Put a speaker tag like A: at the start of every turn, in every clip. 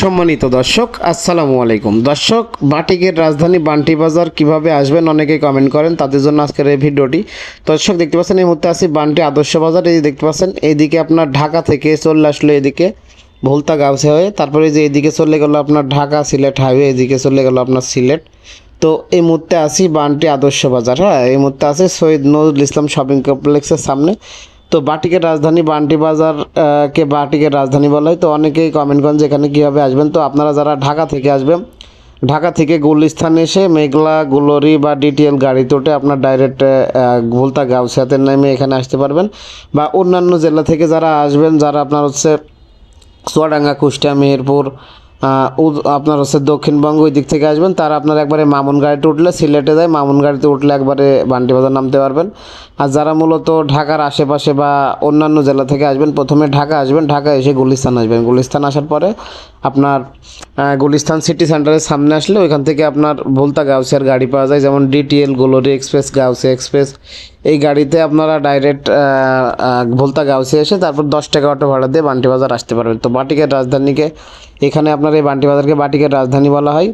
A: সম্মানিত দর্শক আসসালামু আলাইকুম। দর্শক, বাটিকের রাজধানী বান্টি বাজার কিভাবে আসবেন অনেকে কমেন্ট করেন, তাদের জন্য আজকের এই ভিডিওটি। দর্শক দেখতে পাচ্ছেন এই মুহূর্তে আছি বান্টি আদর্শ বাজার। এই দেখতে পাচ্ছেন এইদিকে আপনার ঢাকা থেকে চলে আসলো এদিকে ভোলতা গাউসে হয়ে, তারপরে যে এইদিকে চলে গেল আপনার ঢাকা সিলেট হাইওয়ে, এদিকে চলে গেল আপনার সিলেট। তো এই মুহূর্তে আছি বান্টি আদর্শ বাজার। হ্যাঁ, এই মুহূর্তে আছে সৈয়দ নজরুল ইসলাম শপিং কমপ্লেক্সের সামনে। তো বাটিকের রাজধানী বান্টি বাজার কে বাটিকের রাজধানী বলা হয়। তো অনেকেই কমেন্ট করেন যে এখানে কীভাবে আসবেন। তো আপনারা যারা ঢাকা থেকে আসবেন, ঢাকা থেকে গুলিস্তান এসে মেঘলা গ্লোরি বা ডিটিএল গাড়িতে উঠে আপনার ডাইরেক্ট ভোলতা গাউসিয়াতে নেমে এখানে আসতে পারবেন। বা অন্যান্য জেলা থেকে যারা আসবেন, যারা আপনার হচ্ছে চুয়াডাঙ্গা, কুষ্টিয়া, মেহেরপুর, আপনার হচ্ছে দক্ষিণবঙ্গ ওই দিক থেকে আসবেন, তারা আপনার একবারে মামুন গাড়িতে উঠলে সিলেটে যায়, মামুন গাড়িতে উঠলে একবারে বান্টি বাজার নামতে পারবেন। আর যারা মূলত ঢাকার আশেপাশে বা অন্যান্য জেলা থেকে আসবেন, প্রথমে ঢাকা আসবেন, ঢাকা এসে গুলিস্তান আসবেন। গুলিস্তান আসার পরে আপনার গুলিস্তান সিটি সেন্টারের সামনে আসলে ওইখান থেকে আপনার ভোলতা গাউসিয়ার গাড়ি পাওয়া যায়, যেমন ডিটিএল, গ্লোরি এক্সপ্রেস, গাউসিয়া এক্সপ্রেস। এই গাড়িতে আপনারা ডাইরেক্ট ভোলতা গাউসিয়া এসে তারপর 10 টাকা অটো ভাড়া দিয়ে বান্টি বাজার আসতে পারবেন। তো বাটিকের রাজধানীকে এখানে আপনার এই বান্টি বাজারকে বাটিকের রাজধানী বলা হয়।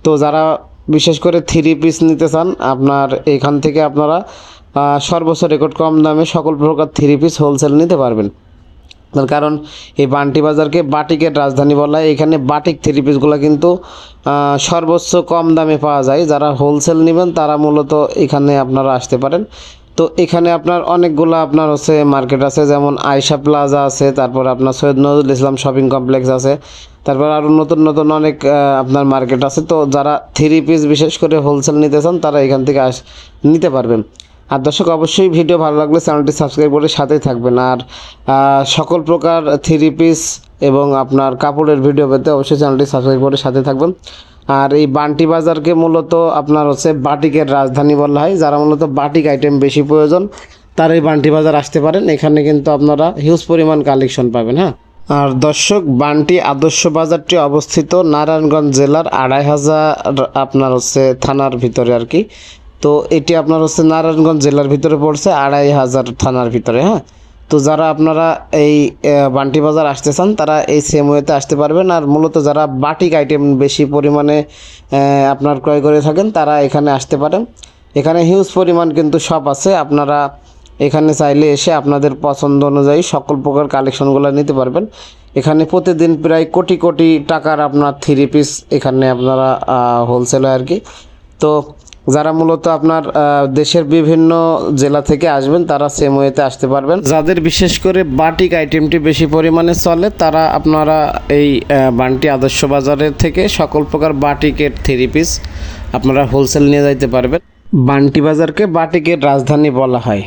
A: তো যারা বিশেষ করে 3 পিস নিতে চান, আপনার এখান থেকে আপনারা সর্বোচ্চ রেকর্ড কম দামে সকল প্রকার 3 পিস হোলসেল নিতে পারবেন। তার কারণ এই বান্টি বাজারকে বাটিকের রাজধানী বলা হয়। এখানে বাটিক 3 পিসগুলো কিন্তু সর্বোচ্চ কম দামে পাওয়া যায়। যারা হোলসেল নেবেন তারা মূলত এখানে আপনারা আসতে পারেন। তো এখানে আপনার অনেকগুলো আপনার হচ্ছে মার্কেট আছে, যেমন আয়শা প্লাজা আছে, তারপর আপনার সৈয়দ নজরুল ইসলাম শপিং কমপ্লেক্স আছে, তারপর আরও নতুন নতুন অনেক আপনার মার্কেট আছে। তো যারা 3 পিস বিশেষ করে হোলসেল নিতে চান তারা এখান থেকে নিতে পারবেন। আর দর্শক, অবশ্যই ভিডিও ভালো লাগলে চ্যানেলটি সাবস্ক্রাইব করে সাথেই থাকবেন। আর সকল প্রকার 3 পিস এবং আপনার কাপড়ের ভিডিও পেতে অবশ্যই চ্যানেলটি সাবস্ক্রাইব করে সাথে থাকবেন। আর এই বান্টি বাজারকে মূলত আপনার হচ্ছে বাটিকের রাজধানী বলা হয়। যারা মূলত বাটিক আইটেম বেশি প্রয়োজন তারা এই বান্টি বাজার আসতে পারেন। এখানে কিন্তু আপনারা হিউজ পরিমাণ কালেকশন পাবেন। হ্যাঁ, আর দর্শক, বান্টি আদর্শ বাজারটি অবস্থিত নারায়ণগঞ্জ জেলার 2500 আপনার হচ্ছে থানার ভিতরে আর কি। তো এটি আপনার হচ্ছে নারায়ণগঞ্জ জেলার ভিতরে পড়ছে, 2500 থানার ভিতরে। হ্যাঁ, তো যারা আপনারা এই বান্টি বাজার আসতে চান তারা এই সেম ওয়েতে আসতে পারবেন। আর মূলত যারা বাটিক আইটেম বেশি পরিমাণে আপনার ক্রয় করে থাকেন তারা এখানে আসতে পারেন। এখানে হিউজ পরিমাণ কিন্তু শপ আছে, আপনারা এখানে চাইলে এসে আপনাদের পছন্দ অনুযায়ী সকল প্রকার কালেকশনগুলো নিতে পারবেন। এখানে প্রতিদিন প্রায় কোটি কোটি টাকার আপনার 3 পিস এখানে আপনারা হোলসেল হয় আর কি। তো যারা মূলত আপনার দেশের বিভিন্ন জেলা থেকে আসবেন তারা সেম ওয়েতে আসতে পারবেন। যাদের বিশেষ করে বাটিক আইটেমটি বেশি পরিমাণে চলে তারা আপনারা এই বান্টি আদর্শ বাজারের থেকে সকল প্রকার বাটিকের 3 পিস আপনারা হোলসেল নিয়ে যাইতে পারবেন। বান্টি বাজারকে বাটিকের রাজধানী বলা হয়।